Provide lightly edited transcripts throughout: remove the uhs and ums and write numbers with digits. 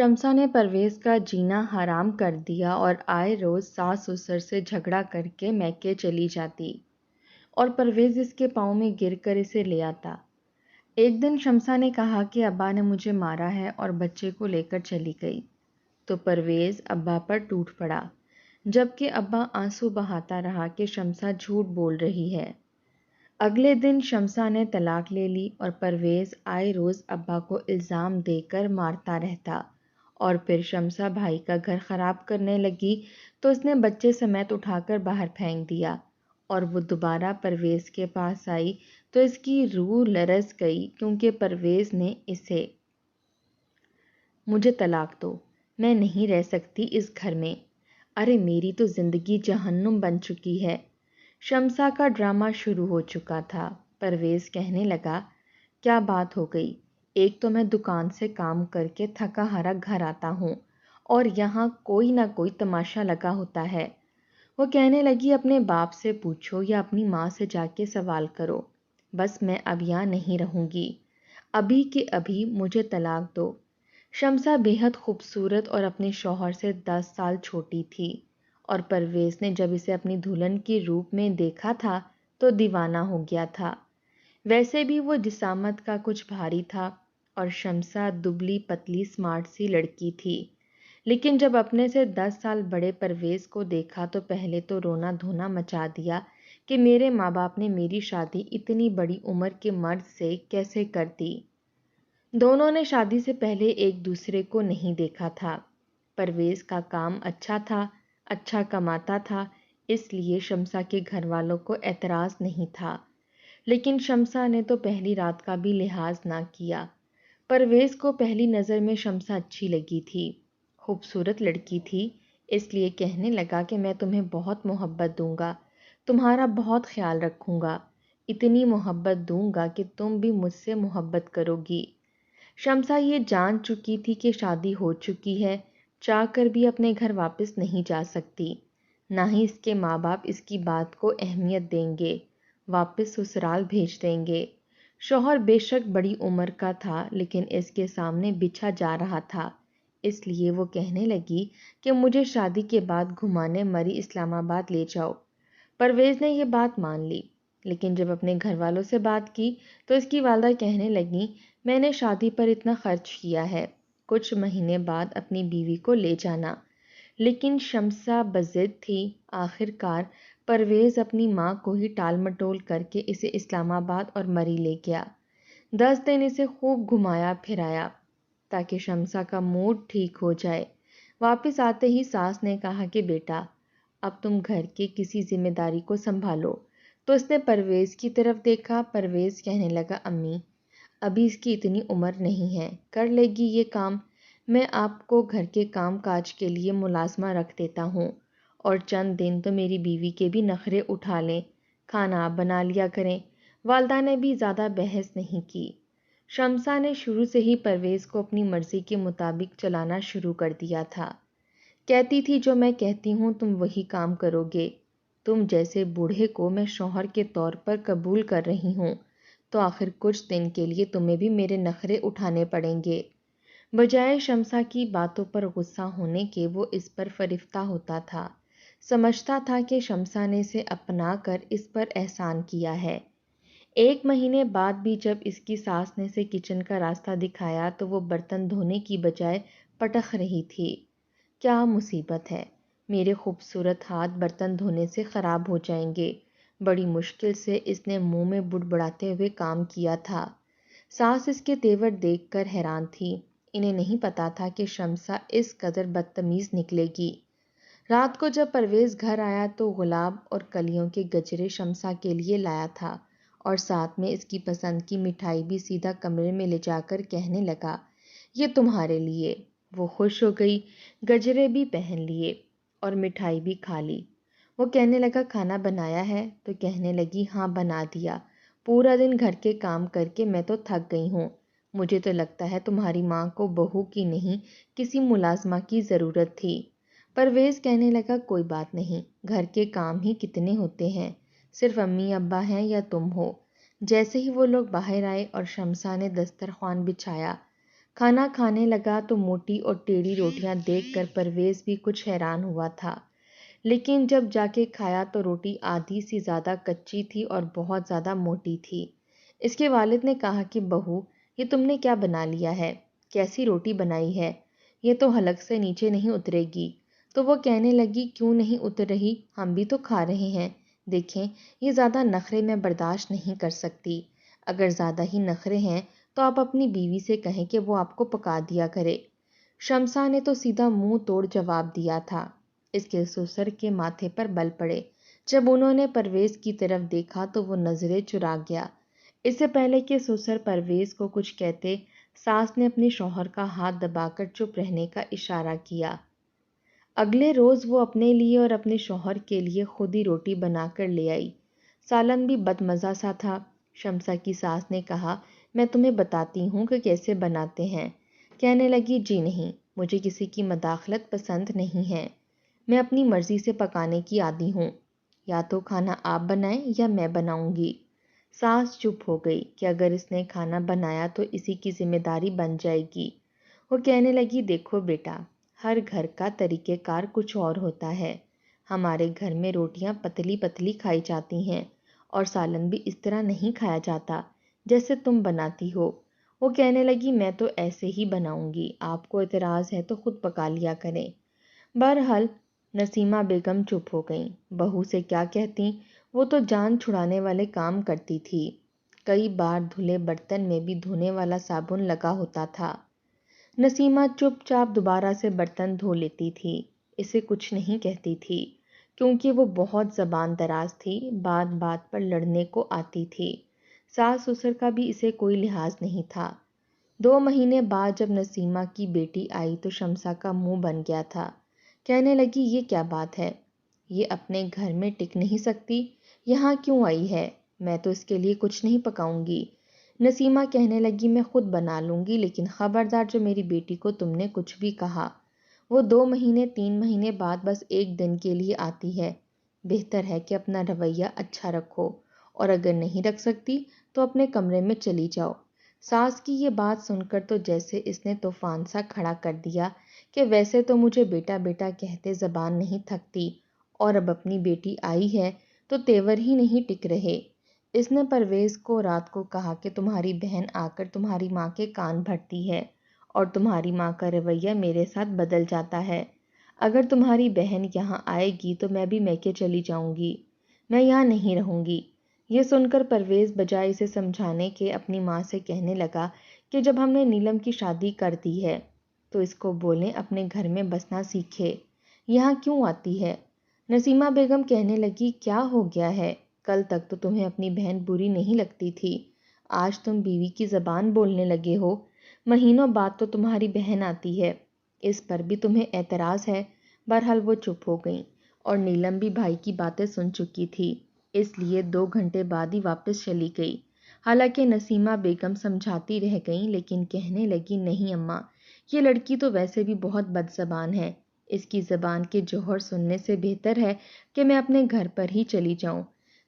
شمسا نے پرویز کا جینا حرام کر دیا اور آئے روز ساس سسر سے جھگڑا کر کے میکے چلی جاتی اور پرویز اس کے پاؤں میں گر کر اسے لے آتا۔ ایک دن شمسا نے کہا کہ ابا نے مجھے مارا ہے اور بچے کو لے کر چلی گئی، تو پرویز ابا پر ٹوٹ پڑا، جبکہ ابا آنسو بہاتا رہا کہ شمسا جھوٹ بول رہی ہے۔ اگلے دن شمسا نے طلاق لے لی اور پرویز آئے روز ابا کو الزام دے کر مارتا رہتا، اور پھر شمسا بھائی کا گھر خراب کرنے لگی تو اس نے بچے سمیت اٹھا کر باہر پھینک دیا، اور وہ دوبارہ پرویز کے پاس آئی تو اس کی روح لرز گئی کیونکہ پرویز نے اسے مجھے طلاق دو، میں نہیں رہ سکتی اس گھر میں، ارے میری تو زندگی جہنم بن چکی ہے۔ شمسا کا ڈرامہ شروع ہو چکا تھا۔ پرویز کہنے لگا، کیا بات ہو گئی؟ ایک تو میں دکان سے کام کر کے تھکا ہارا گھر آتا ہوں اور یہاں کوئی نہ کوئی تماشا لگا ہوتا ہے۔ وہ کہنے لگی، اپنے باپ سے پوچھو یا اپنی ماں سے جا کے سوال کرو، بس میں اب یہاں نہیں رہوں گی، ابھی کے ابھی مجھے طلاق دو۔ شمسا بے حد خوبصورت اور اپنے شوہر سے 10 سال چھوٹی تھی، اور پرویز نے جب اسے اپنی دلہن کی روپ میں دیکھا تھا تو دیوانہ ہو گیا تھا۔ ویسے بھی وہ جسامت کا کچھ بھاری تھا اور شمسا دبلی پتلی سمارٹ سی لڑکی تھی، لیکن جب اپنے سے 10 سال بڑے پرویز کو دیکھا تو پہلے تو رونا دھونا مچا دیا کہ میرے ماں باپ نے میری شادی اتنی بڑی عمر کے مرد سے کیسے کر دی۔ دونوں نے شادی سے پہلے ایک دوسرے کو نہیں دیکھا تھا۔ پرویز کا کام اچھا تھا، اچھا کماتا تھا، اس لیے شمسا کے گھر والوں کو اعتراض نہیں تھا، لیکن شمسا نے تو پہلی رات کا بھی لحاظ نہ کیا۔ پرویز کو پہلی نظر میں شمسا اچھی لگی تھی، خوبصورت لڑکی تھی، اس لیے کہنے لگا کہ میں تمہیں بہت محبت دوں گا، تمہارا بہت خیال رکھوں گا، اتنی محبت دوں گا کہ تم بھی مجھ سے محبت کرو گی۔ شمسا یہ جان چکی تھی کہ شادی ہو چکی ہے، چاہ کر بھی اپنے گھر واپس نہیں جا سکتی، نہ ہی اس کے ماں باپ اس کی بات کو اہمیت دیں گے، واپس سسرال بھیج دیں گے۔ شوہر بے شک بڑی عمر کا تھا لیکن اس کے سامنے بچھا جا رہا تھا، اس لیے وہ کہنے لگی کہ مجھے شادی کے بعد گھمانے مری اسلام آباد لے جاؤ۔ پرویز نے یہ بات مان لی، لیکن جب اپنے گھر والوں سے بات کی تو اس کی والدہ کہنے لگیں، میں نے شادی پر اتنا خرچ کیا ہے، کچھ مہینے بعد اپنی بیوی کو لے جانا۔ لیکن شمسا بضد تھی، آخر کار پرویز اپنی ماں کو ہی ٹال مٹول کر کے اسے اسلام آباد اور مری لے گیا۔ 10 دن اسے خوب گھمایا پھرایا تاکہ شمسا کا موڈ ٹھیک ہو جائے۔ واپس آتے ہی ساس نے کہا کہ بیٹا اب تم گھر کے کسی ذمہ داری کو سنبھالو، تو اس نے پرویز کی طرف دیکھا۔ پرویز کہنے لگا، امی ابھی اس کی اتنی عمر نہیں ہے، کر لے گی یہ کام، میں آپ کو گھر کے کام کاج کے لیے ملازمہ رکھ دیتا ہوں، اور چند دن تو میری بیوی کے بھی نخرے اٹھا لیں، کھانا آپ بنا لیا کریں۔ والدہ نے بھی زیادہ بحث نہیں کی۔ شمسا نے شروع سے ہی پرویز کو اپنی مرضی کے مطابق چلانا شروع کر دیا تھا، کہتی تھی جو میں کہتی ہوں تم وہی کام کرو گے، تم جیسے بوڑھے کو میں شوہر کے طور پر قبول کر رہی ہوں تو آخر کچھ دن کے لیے تمہیں بھی میرے نخرے اٹھانے پڑیں گے۔ بجائے شمسا کی باتوں پر غصہ ہونے کے وہ اس پر فرفتہ ہوتا تھا، سمجھتا تھا کہ شمسا نے اسے اپنا کر اس پر احسان کیا ہے۔ 1 مہینے بعد بھی جب اس کی ساس نے اسے کچن کا راستہ دکھایا تو وہ برتن دھونے کی بجائے پٹخ رہی تھی۔ کیا مصیبت ہے، میرے خوبصورت ہاتھ برتن دھونے سے خراب ہو جائیں گے، بڑی مشکل سے اس نے منہ میں بڑبڑاتے ہوئے کام کیا تھا۔ ساس اس کے تیور دیکھ کر حیران تھی، انہیں نہیں پتا تھا کہ شمسا اس قدر بدتمیز نکلے گی۔ رات کو جب پرویز گھر آیا تو گلاب اور کلیوں کے گجرے شمسا کے لیے لایا تھا، اور ساتھ میں اس کی پسند کی مٹھائی بھی سیدھا کمرے میں لے جا کر کہنے لگا، یہ تمہارے لیے۔ وہ خوش ہو گئی، گجرے بھی پہن لیے اور مٹھائی بھی کھا لی۔ وہ کہنے لگا، کھانا بنایا ہے؟ تو کہنے لگی، ہاں بنا دیا، پورا دن گھر کے کام کر کے میں تو تھک گئی ہوں، مجھے تو لگتا ہے تمہاری ماں کو بہو کی نہیں کسی ملازمہ کی ضرورت تھی۔ پرویز کہنے لگا، کوئی بات نہیں، گھر کے کام ہی کتنے ہوتے ہیں، صرف امی ابا ہیں یا تم ہو۔ جیسے ہی وہ لوگ باہر آئے اور شمسا نے دسترخوان بچھایا، کھانا کھانے لگا تو موٹی اور ٹیڑھی روٹیاں دیکھ کر پرویز بھی کچھ حیران ہوا تھا، لیکن جب جا کے کھایا تو روٹی آدھی سی زیادہ کچی تھی اور بہت زیادہ موٹی تھی۔ اس کے والد نے کہا کہ بہو، یہ تم نے کیا بنا لیا ہے؟ کیسی روٹی بنائی ہے؟ یہ تو حلق سے نیچے نہیں اترے گی۔ تو وہ کہنے لگی، کیوں نہیں اتر رہی؟ ہم بھی تو کھا رہے ہیں۔ دیکھیں، یہ زیادہ نخرے میں برداشت نہیں کر سکتی۔ اگر زیادہ ہی نخرے ہیں تو آپ اپنی بیوی سے کہیں کہ وہ آپ کو پکا دیا کرے۔ شمسا نے تو سیدھا منہ توڑ جواب دیا تھا۔ اس کے سسر کے ماتھے پر بل پڑے۔ جب انہوں نے پرویز کی طرف دیکھا تو وہ نظریں چرا گیا۔ اس سے پہلے کہ سسر پرویز کو کچھ کہتے، ساس نے اپنے شوہر کا ہاتھ دبا کر چپ رہنے کا اشارہ کیا۔ اگلے روز وہ اپنے لیے اور اپنے شوہر کے لیے خود ہی روٹی بنا کر لے آئی۔ سالن بھی بد مزہ سا تھا۔ شمسا کی ساس نے کہا، میں تمہیں بتاتی ہوں کہ کیسے بناتے ہیں۔ کہنے لگی، جی نہیں، مجھے کسی کی مداخلت پسند نہیں ہے۔ میں اپنی مرضی سے پکانے کی عادی ہوں۔ یا تو کھانا آپ بنائیں یا میں بناؤں گی۔ ساس چپ ہو گئی کہ اگر اس نے کھانا بنایا تو اسی کی ذمہ داری بن جائے گی۔ وہ کہنے لگی، دیکھو بیٹا، ہر گھر کا طریقہ کار کچھ اور ہوتا ہے۔ ہمارے گھر میں روٹیاں پتلی پتلی کھائی جاتی ہیں اور سالن بھی اس طرح نہیں کھایا جاتا جیسے تم بناتی ہو۔ وہ کہنے لگی، میں تو ایسے ہی بناؤں گی، آپ کو اعتراض ہے تو خود پکا لیا کریں۔ بہرحال نسیمہ بیگم چپ ہو گئیں۔ بہو سے کیا کہتی، وہ تو جان چھڑانے والے کام کرتی تھی۔ کئی بار دھلے برتن میں بھی دھونے والا صابن لگا ہوتا تھا۔ نسیمہ چپ چاپ دوبارہ سے برتن دھو لیتی تھی، اسے کچھ نہیں کہتی تھی، کیونکہ وہ بہت زبان دراز تھی، بات بات پر لڑنے کو آتی تھی۔ ساس سسر کا بھی اسے کوئی لحاظ نہیں تھا۔ 2 مہینے بعد جب نسیمہ کی بیٹی آئی تو شمسا کا منہ بن گیا تھا۔ کہنے لگی، یہ کیا بات ہے؟ یہ اپنے گھر میں ٹک نہیں سکتی، یہاں کیوں آئی ہے؟ میں تو اس کے لیے کچھ نہیں پکاؤں گی۔ نسیمہ کہنے لگی، میں خود بنا لوں گی، لیکن خبردار جو میری بیٹی کو تم نے کچھ بھی کہا۔ وہ 2 مہینے 3 مہینے بعد بس 1 دن کے لیے آتی ہے۔ بہتر ہے کہ اپنا رویہ اچھا رکھو، اور اگر نہیں رکھ سکتی تو اپنے کمرے میں چلی جاؤ۔ ساس کی یہ بات سن کر تو جیسے اس نے طوفان سا کھڑا کر دیا کہ ویسے تو مجھے بیٹا بیٹا کہتے زبان نہیں تھکتی، اور اب اپنی بیٹی آئی ہے تو تیور ہی نہیں ٹک رہے۔ اس نے پرویز کو رات کو کہا کہ تمہاری بہن آ کر تمہاری ماں کے کان بھرتی ہے، اور تمہاری ماں کا رویہ میرے ساتھ بدل جاتا ہے۔ اگر تمہاری بہن یہاں آئے گی تو میں بھی میکے چلی جاؤں گی، میں یہاں نہیں رہوں گی۔ یہ سن کر پرویز بجائے اسے سمجھانے کے اپنی ماں سے کہنے لگا کہ جب ہم نے نیلم کی شادی کر دی ہے تو اس کو بولیں اپنے گھر میں بسنا سیکھے، یہاں کیوں آتی ہے؟ نسیمہ بیگم کہنے لگی، کیا ہو گیا ہے؟ کل تک تو تمہیں اپنی بہن بری نہیں لگتی تھی، آج تم بیوی کی زبان بولنے لگے ہو۔ مہینوں بعد تو تمہاری بہن آتی ہے، اس پر بھی تمہیں اعتراض ہے؟ بہرحال وہ چپ ہو گئیں، اور نیلم بھی بھائی کی باتیں سن چکی تھی، اس لیے 2 گھنٹے بعد ہی واپس چلی گئی۔ حالانکہ نسیمہ بیگم سمجھاتی رہ گئیں، لیکن کہنے لگی، نہیں اماں، یہ لڑکی تو ویسے بھی بہت بد زبان ہے، اس کی زبان کے جوہر سننے سے بہتر ہے کہ میں اپنے گھر پر ہی چلی جاؤں۔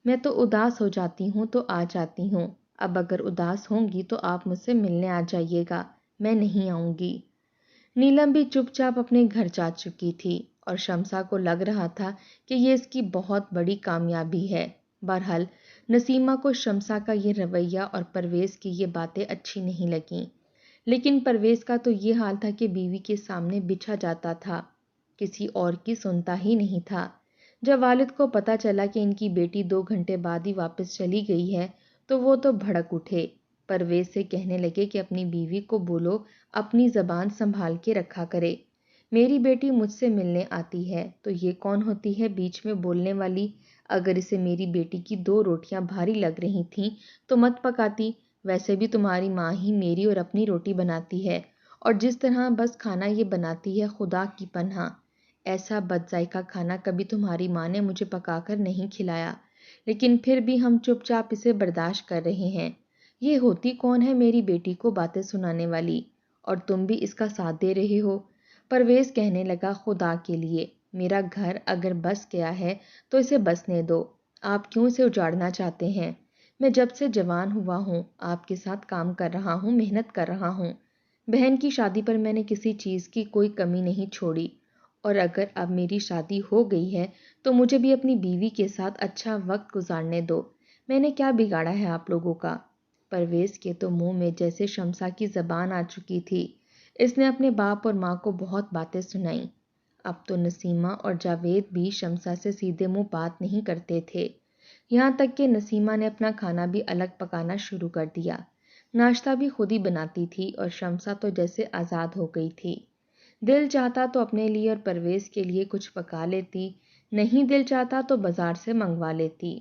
میں تو اداس ہو جاتی ہوں تو آ جاتی ہوں، اب اگر اداس ہوں گی تو آپ مجھ سے ملنے آ جائیے گا، میں نہیں آؤں گی۔ نیلم بھی چپ چاپ اپنے گھر جا چکی تھی، اور شمسا کو لگ رہا تھا کہ یہ اس کی بہت بڑی کامیابی ہے۔ بہرحال نسیمہ کو شمسا کا یہ رویہ اور پرویز کی یہ باتیں اچھی نہیں لگیں، لیکن پرویز کا تو یہ حال تھا کہ بیوی کے سامنے بچھا جاتا تھا، کسی اور کی سنتا ہی نہیں تھا۔ جب والد کو پتا چلا کہ ان کی بیٹی 2 گھنٹے بعد ہی واپس چلی گئی ہے تو وہ تو بھڑک اٹھے۔ پرویز سے کہنے لگے کہ اپنی بیوی کو بولو اپنی زبان سنبھال کے رکھا کرے۔ میری بیٹی مجھ سے ملنے آتی ہے تو یہ کون ہوتی ہے بیچ میں بولنے والی؟ اگر اسے میری بیٹی کی 2 روٹیاں بھاری لگ رہی تھیں تو مت پکاتی، ویسے بھی تمہاری ماں ہی میری اور اپنی روٹی بناتی ہے، اور جس طرح بس کھانا یہ بناتی ہے، خدا کی پناہ ایسا بد ذائقہ کھانا کبھی تمہاری ماں نے مجھے پکا کر نہیں کھلایا، لیکن پھر بھی ہم چپ چاپ اسے برداشت کر رہے ہیں۔ یہ ہوتی کون ہے میری بیٹی کو باتیں سنانے والی، اور تم بھی اس کا ساتھ دے رہے ہو؟ پرویز کہنے لگا، خدا کے لیے میرا گھر اگر بس گیا ہے تو اسے بسنے دو، آپ کیوں اسے اجاڑنا چاہتے ہیں؟ میں جب سے جوان ہوا ہوں آپ کے ساتھ کام کر رہا ہوں، محنت کر رہا ہوں، بہن کی شادی پر میں نے کسی چیز کی کوئی کمی نہیں چھوڑی، اور اگر اب میری شادی ہو گئی ہے تو مجھے بھی اپنی بیوی کے ساتھ اچھا وقت گزارنے دو۔ میں نے کیا بگاڑا ہے آپ لوگوں کا؟ پرویز کے تو منہ میں جیسے شمسا کی زبان آ چکی تھی۔ اس نے اپنے باپ اور ماں کو بہت باتیں سنائیں۔ اب تو نسیمہ اور جاوید بھی شمسا سے سیدھے منہ بات نہیں کرتے تھے، یہاں تک کہ نسیمہ نے اپنا کھانا بھی الگ پکانا شروع کر دیا۔ ناشتہ بھی خود ہی بناتی تھی اور شمسا تو جیسے آزاد ہو گئی تھی۔ دل چاہتا تو اپنے لیے اور پرویز کے لیے کچھ پکا لیتی، نہیں دل چاہتا تو بازار سے منگوا لیتی۔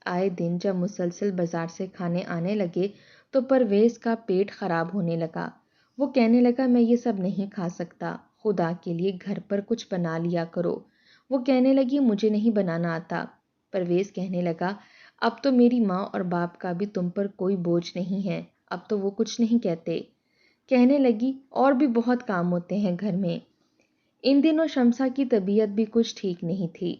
آئے دن جب مسلسل بازار سے کھانے آنے لگے تو پرویز کا پیٹ خراب ہونے لگا۔ وہ کہنے لگا میں یہ سب نہیں کھا سکتا، خدا کے لیے گھر پر کچھ بنا لیا کرو۔ وہ کہنے لگی مجھے نہیں بنانا آتا۔ پرویز کہنے لگا اب تو میری ماں اور باپ کا بھی تم پر کوئی بوجھ نہیں ہے، اب تو وہ کچھ نہیں کہتے۔ کہنے لگی اور بھی بہت کام ہوتے ہیں گھر میں۔ ان دنوں شمسا کی طبیعت بھی کچھ ٹھیک نہیں تھی۔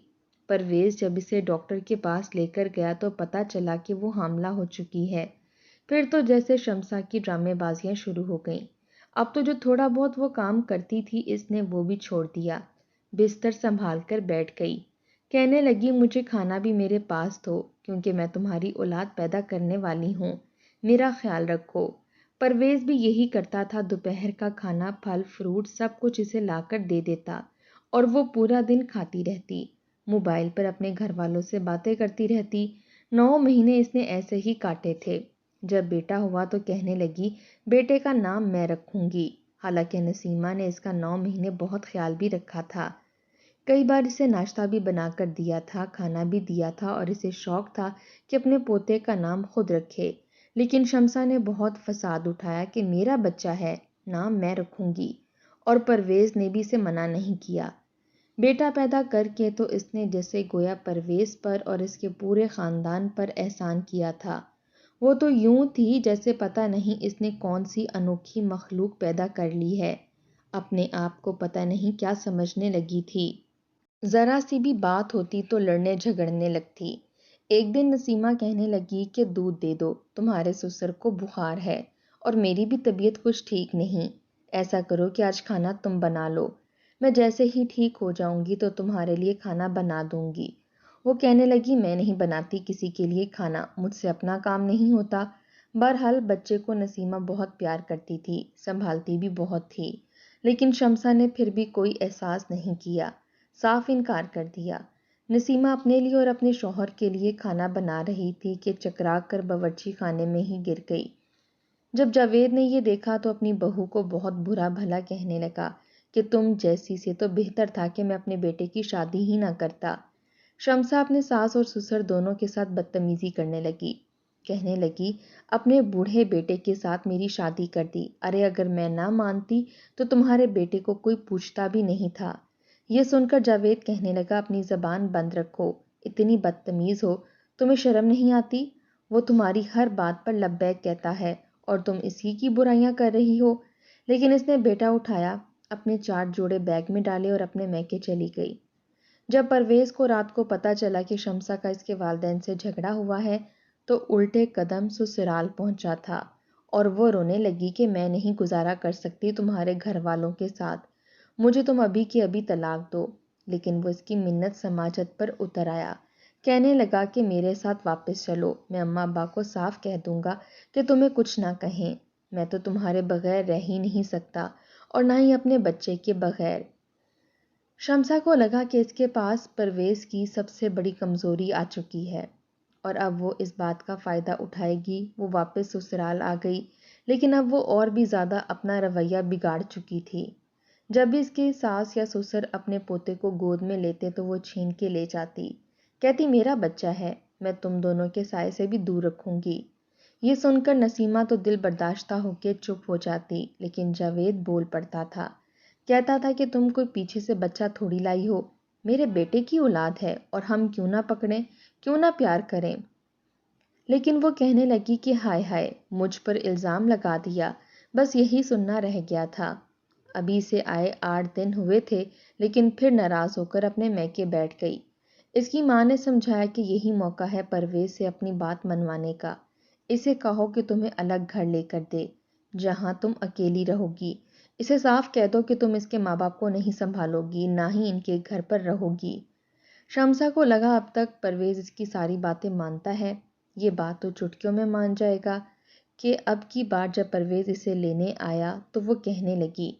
پرویز جب اسے ڈاکٹر کے پاس لے کر گیا تو پتہ چلا کہ وہ حاملہ ہو چکی ہے۔ پھر تو جیسے شمسا کی ڈرامے بازیاں شروع ہو گئیں۔ اب تو جو تھوڑا بہت وہ کام کرتی تھی اس نے وہ بھی چھوڑ دیا، بستر سنبھال کر بیٹھ گئی۔ کہنے لگی مجھے کھانا بھی میرے پاس دو کیونکہ میں تمہاری اولاد پیدا کرنے والی ہوں، میرا خیال رکھو۔ پرویز بھی یہی کرتا تھا، دوپہر کا کھانا پھل فروٹ سب کچھ اسے لا کر دے دیتا اور وہ پورا دن کھاتی رہتی، موبائل پر اپنے گھر والوں سے باتیں کرتی رہتی۔ 9 مہینے اس نے ایسے ہی کاٹے تھے۔ جب بیٹا ہوا تو کہنے لگی بیٹے کا نام میں رکھوں گی، حالانکہ نسیمہ نے اس کا 9 مہینے بہت خیال بھی رکھا تھا۔ کئی بار اسے ناشتہ بھی بنا کر دیا تھا، کھانا بھی دیا تھا اور اسے شوق تھا کہ اپنے پوتے کا نام خود رکھے، لیکن شمسا نے بہت فساد اٹھایا کہ میرا بچہ ہے، نام میں رکھوں گی، اور پرویز نے بھی اسے منع نہیں کیا۔ بیٹا پیدا کر کے تو اس نے جیسے گویا پرویز پر اور اس کے پورے خاندان پر احسان کیا تھا۔ وہ تو یوں تھی جیسے پتہ نہیں اس نے کون سی انوکھی مخلوق پیدا کر لی ہے، اپنے آپ کو پتہ نہیں کیا سمجھنے لگی تھی۔ ذرا سی بھی بات ہوتی تو لڑنے جھگڑنے لگتی۔ ایک دن نسیمہ کہنے لگی کہ دودھ دے دو، تمہارے سسر کو بخار ہے اور میری بھی طبیعت کچھ ٹھیک نہیں، ایسا کرو کہ آج کھانا تم بنا لو، میں جیسے ہی ٹھیک ہو جاؤں گی تو تمہارے لیے کھانا بنا دوں گی۔ وہ کہنے لگی میں نہیں بناتی کسی کے لیے کھانا، مجھ سے اپنا کام نہیں ہوتا۔ بہرحال بچے کو نسیمہ بہت پیار کرتی تھی، سنبھالتی بھی بہت تھی، لیکن شمسا نے پھر بھی کوئی احساس نہیں کیا، صاف انکار کر دیا۔ نسیمہ اپنے لیے اور اپنے شوہر کے لیے کھانا بنا رہی تھی کہ چکرا کر باورچی خانے میں ہی گر گئی۔ جب جاوید نے یہ دیکھا تو اپنی بہو کو بہت برا بھلا کہنے لگا کہ تم جیسی سے تو بہتر تھا کہ میں اپنے بیٹے کی شادی ہی نہ کرتا۔ شمسا اپنے ساس اور سسر دونوں کے ساتھ بدتمیزی کرنے لگی، کہنے لگی اپنے بوڑھے بیٹے کے ساتھ میری شادی کر دی، ارے اگر میں نہ مانتی تو تمہارے بیٹے کو کوئی پوچھتا بھی نہیں تھا۔ یہ سن کر جاوید کہنے لگا اپنی زبان بند رکھو، اتنی بدتمیز ہو، تمہیں شرم نہیں آتی؟ وہ تمہاری ہر بات پر لبیک کہتا ہے اور تم اسی کی برائیاں کر رہی ہو۔ لیکن اس نے بیٹا اٹھایا، اپنے 4 جوڑے بیگ میں ڈالے اور اپنے میکے چلی گئی۔ جب پرویز کو رات کو پتہ چلا کہ شمسا کا اس کے والدین سے جھگڑا ہوا ہے تو الٹے قدم سسرال پہنچا تھا اور وہ رونے لگی کہ میں نہیں گزارا کر سکتی تمہارے گھر والوں کے ساتھ، مجھے تم ابھی کی ابھی طلاق دو۔ لیکن وہ اس کی منت سماجت پر اتر آیا، کہنے لگا کہ میرے ساتھ واپس چلو، میں اماں ابا کو صاف کہہ دوں گا کہ تمہیں کچھ نہ کہیں، میں تو تمہارے بغیر رہ ہی نہیں سکتا اور نہ ہی اپنے بچے کے بغیر۔ شمسا کو لگا کہ اس کے پاس پرویز کی سب سے بڑی کمزوری آ چکی ہے اور اب وہ اس بات کا فائدہ اٹھائے گی۔ وہ واپس سسرال آ گئی، لیکن اب وہ اور بھی زیادہ اپنا رویہ بگاڑ چکی تھی۔ جب بھی اس کی ساس یا سسر اپنے پوتے کو گود میں لیتے تو وہ چھین کے لے جاتی، کہتی میرا بچہ ہے، میں تم دونوں کے سائے سے بھی دور رکھوں گی۔ یہ سن کر نسیمہ تو دل برداشتہ ہو کے چپ ہو جاتی، لیکن جاوید بول پڑتا تھا، کہتا تھا کہ تم کوئی پیچھے سے بچہ تھوڑی لائی ہو، میرے بیٹے کی اولاد ہے اور ہم کیوں نہ پکڑیں، کیوں نہ پیار کریں۔ لیکن وہ کہنے لگی کہ ہائے ہائے، مجھ پر الزام لگا دیا، بس یہی سننا رہ گیا تھا۔ ابھی سے آئے 8 دن ہوئے تھے، لیکن پھر ناراض ہو کر اپنے میکے بیٹھ گئی۔ اس کی ماں نے سمجھایا کہ یہی موقع ہے پرویز سے اپنی بات منوانے کا، اسے کہو کہ تمہیں الگ گھر لے کر دے، جہاں تم اکیلی رہو گی۔ اسے صاف کہہ دو کہ تم اس کے ماں باپ کو نہیں سنبھالو گی، نہ ہی ان کے گھر پر رہو گی۔ شمسا کو لگا اب تک پرویز اس کی ساری باتیں مانتا ہے، یہ بات تو چٹکیوں میں مان جائے گا، کہ اب کی بار جب پرویز اسے لینے آیا تو وہ کہنے لگی،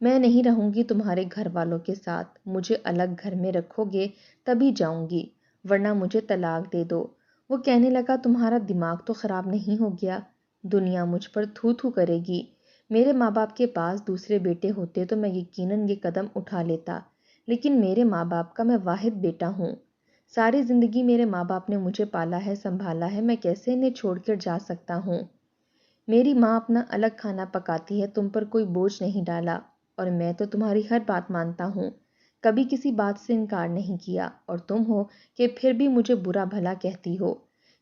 میں نہیں رہوں گی تمہارے گھر والوں کے ساتھ، مجھے الگ گھر میں رکھو گے تبھی جاؤں گی، ورنہ مجھے طلاق دے دو۔ وہ کہنے لگا، تمہارا دماغ تو خراب نہیں ہو گیا؟ دنیا مجھ پر تھو تھو کرے گی۔ میرے ماں باپ کے پاس دوسرے بیٹے ہوتے تو میں یقیناً یہ قدم اٹھا لیتا، لیکن میرے ماں باپ کا میں واحد بیٹا ہوں۔ ساری زندگی میرے ماں باپ نے مجھے پالا ہے، سنبھالا ہے، میں کیسے انہیں چھوڑ کر جا سکتا ہوں؟ میری ماں اپنا الگ کھانا پکاتی ہے، تم پر کوئی بوجھ نہیں ڈالا، اور میں تو تمہاری ہر بات مانتا ہوں، کبھی کسی بات سے انکار نہیں کیا، اور تم ہو کہ پھر بھی مجھے برا بھلا کہتی ہو۔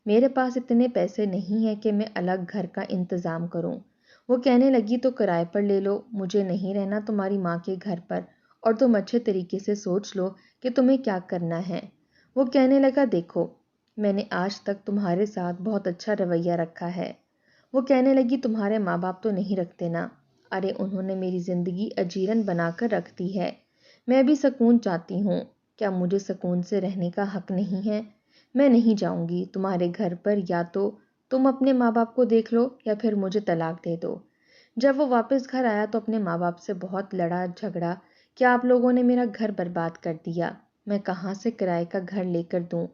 میرے پاس اتنے پیسے نہیں ہیں کہ میں الگ گھر کا انتظام کروں۔ وہ کہنے لگی، تو کرائے پر لے لو، مجھے نہیں رہنا تمہاری ماں کے گھر پر، اور تم اچھے طریقے سے سوچ لو کہ تمہیں کیا کرنا ہے۔ وہ کہنے لگا، دیکھو میں نے آج تک تمہارے ساتھ بہت اچھا رویہ رکھا ہے۔ وہ کہنے لگی، تمہارے ماں باپ تو نہیں رکھتے نا؟ ارے انہوں نے میری زندگی اجیرن بنا کر رکھ دی ہے، میں بھی سکون چاہتی ہوں، کیا مجھے سکون سے رہنے کا حق نہیں ہے؟ میں نہیں جاؤں گی تمہارے گھر پر، یا تو تم اپنے ماں باپ کو دیکھ لو یا پھر مجھے طلاق دے دو۔ جب وہ واپس گھر آیا تو اپنے ماں باپ سے بہت لڑا جھگڑا کہ آپ لوگوں نے میرا گھر برباد کر دیا، میں کہاں سے کرائے کا گھر لے کر دوں؟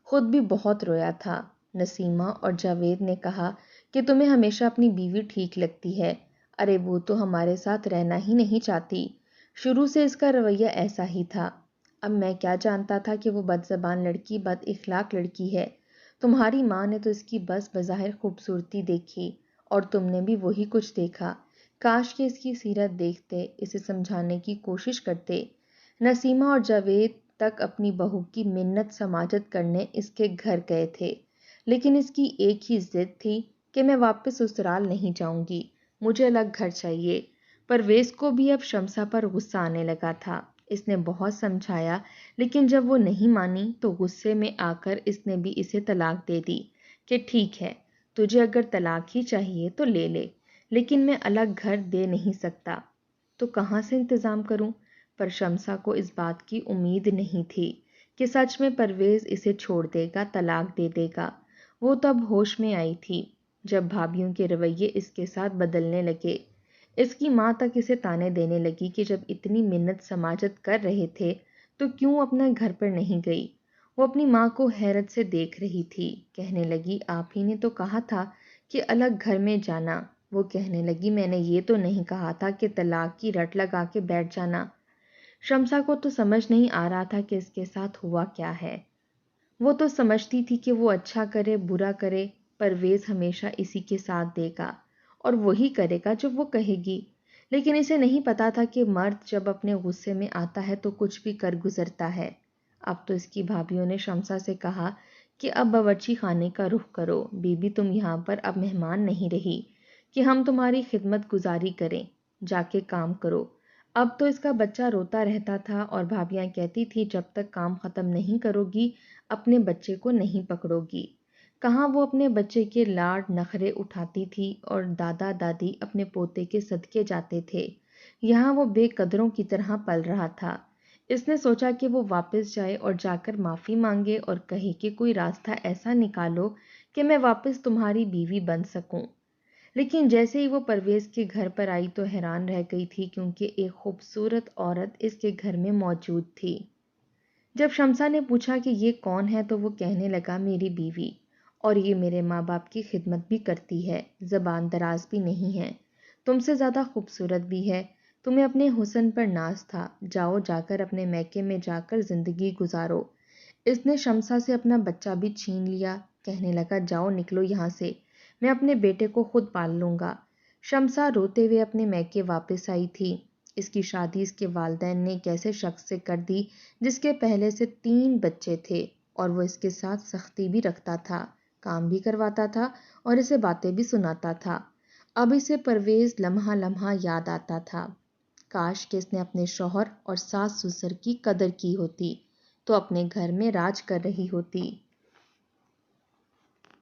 خود بھی بہت رویا تھا۔ نسیمہ اور جاوید نے کہا کہ تمہیں ہمیشہ اپنی بیوی ٹھیک لگتی ہے، ارے وہ تو ہمارے ساتھ رہنا ہی نہیں چاہتی، شروع سے اس کا رویہ ایسا ہی تھا۔ اب میں کیا جانتا تھا کہ وہ بد زبان لڑکی، بد اخلاق لڑکی ہے؟ تمہاری ماں نے تو اس کی بس بظاہر خوبصورتی دیکھی، اور تم نے بھی وہی کچھ دیکھا، کاش کہ اس کی سیرت دیکھتے، اسے سمجھانے کی کوشش کرتے۔ نسیمہ اور جاوید تک اپنی بہو کی منت سماجت کرنے اس کے گھر گئے تھے، لیکن اس کی ایک ہی ضد تھی کہ میں واپس سسرال نہیں جاؤں گی، مجھے الگ گھر چاہیے۔ پرویز کو بھی اب شمسا پر غصہ آنے لگا تھا، اس نے بہت سمجھایا، لیکن جب وہ نہیں مانی تو غصے میں آ کر اس نے بھی اسے طلاق دے دی کہ ٹھیک ہے، تجھے اگر طلاق ہی چاہیے تو لے لے، لیکن میں الگ گھر دے نہیں سکتا، تو کہاں سے انتظام کروں؟ پر شمسا کو اس بات کی امید نہیں تھی کہ سچ میں پرویز اسے چھوڑ دے گا، طلاق دے دے گا۔ وہ تو اب ہوش میں آئی تھی جب بھابھیوں کے رویے اس کے ساتھ بدلنے لگے۔ اس کی ماں تک اسے تانے دینے لگی کہ جب اتنی منت سماجت کر رہے تھے تو کیوں اپنا گھر پر نہیں گئی؟ وہ اپنی ماں کو حیرت سے دیکھ رہی تھی، کہنے لگی، آپ ہی نے تو کہا تھا کہ الگ گھر میں جانا۔ وہ کہنے لگی، میں نے یہ تو نہیں کہا تھا کہ طلاق کی رٹ لگا کے بیٹھ جانا۔ شمسا کو تو سمجھ نہیں آ رہا تھا کہ اس کے ساتھ ہوا کیا ہے۔ وہ تو سمجھتی تھی کہ وہ اچھا کرے برا کرے، پرویز ہمیشہ اسی کے ساتھ دے گا اور وہی کرے گا جو وہ کہے گی، لیکن اسے نہیں پتا تھا کہ مرد جب اپنے غصے میں آتا ہے تو کچھ بھی کر گزرتا ہے۔ اب تو اس کی بھابھیوں نے شمسا سے کہا کہ اب باورچی خانے کا رخ کرو، بی بی تم یہاں پر اب مہمان نہیں رہی کہ ہم تمہاری خدمت گزاری کریں، جا کے کام کرو۔ اب تو اس کا بچہ روتا رہتا تھا اور بھابھیاں کہتی تھی جب تک کام ختم نہیں کرو گی اپنے بچے کو نہیں پکڑو گی۔ کہاں وہ اپنے بچے کے لاڈ نخرے اٹھاتی تھی اور دادا دادی اپنے پوتے کے صدقے جاتے تھے، یہاں وہ بے قدروں کی طرح پل رہا تھا۔ اس نے سوچا کہ وہ واپس جائے اور جا کر معافی مانگے اور کہے کہ کوئی راستہ ایسا نکالو کہ میں واپس تمہاری بیوی بن سکوں۔ لیکن جیسے ہی وہ پرویز کے گھر پر آئی تو حیران رہ گئی تھی، کیونکہ ایک خوبصورت عورت اس کے گھر میں موجود تھی۔ جب شمسا نے پوچھا کہ یہ کون ہے تو وہ کہنے لگا، میری بیوی، اور یہ میرے ماں باپ کی خدمت بھی کرتی ہے، زبان دراز بھی نہیں ہے، تم سے زیادہ خوبصورت بھی ہے، تمہیں اپنے حسن پر ناز تھا، جاؤ جا کر اپنے میکے میں جا کر زندگی گزارو۔ اس نے شمسا سے اپنا بچہ بھی چھین لیا، کہنے لگا، جاؤ نکلو یہاں سے، میں اپنے بیٹے کو خود پال لوں گا۔ شمسا روتے ہوئے اپنے میکے واپس آئی تھی۔ اس کی شادی اس کے والدین نے ایک ایسے شخص سے کر دی جس کے پہلے سے 3 بچے تھے، اور وہ اس کے ساتھ سختی بھی رکھتا تھا، کام بھی کرواتا تھا اور اسے باتیں بھی سناتا تھا۔ اب اسے پرویز لمحہ لمحہ یاد آتا تھا، کاش کہ اس نے اپنے شوہر اور ساس سسر کی قدر کی ہوتی تو اپنے گھر میں راج کر رہی ہوتی۔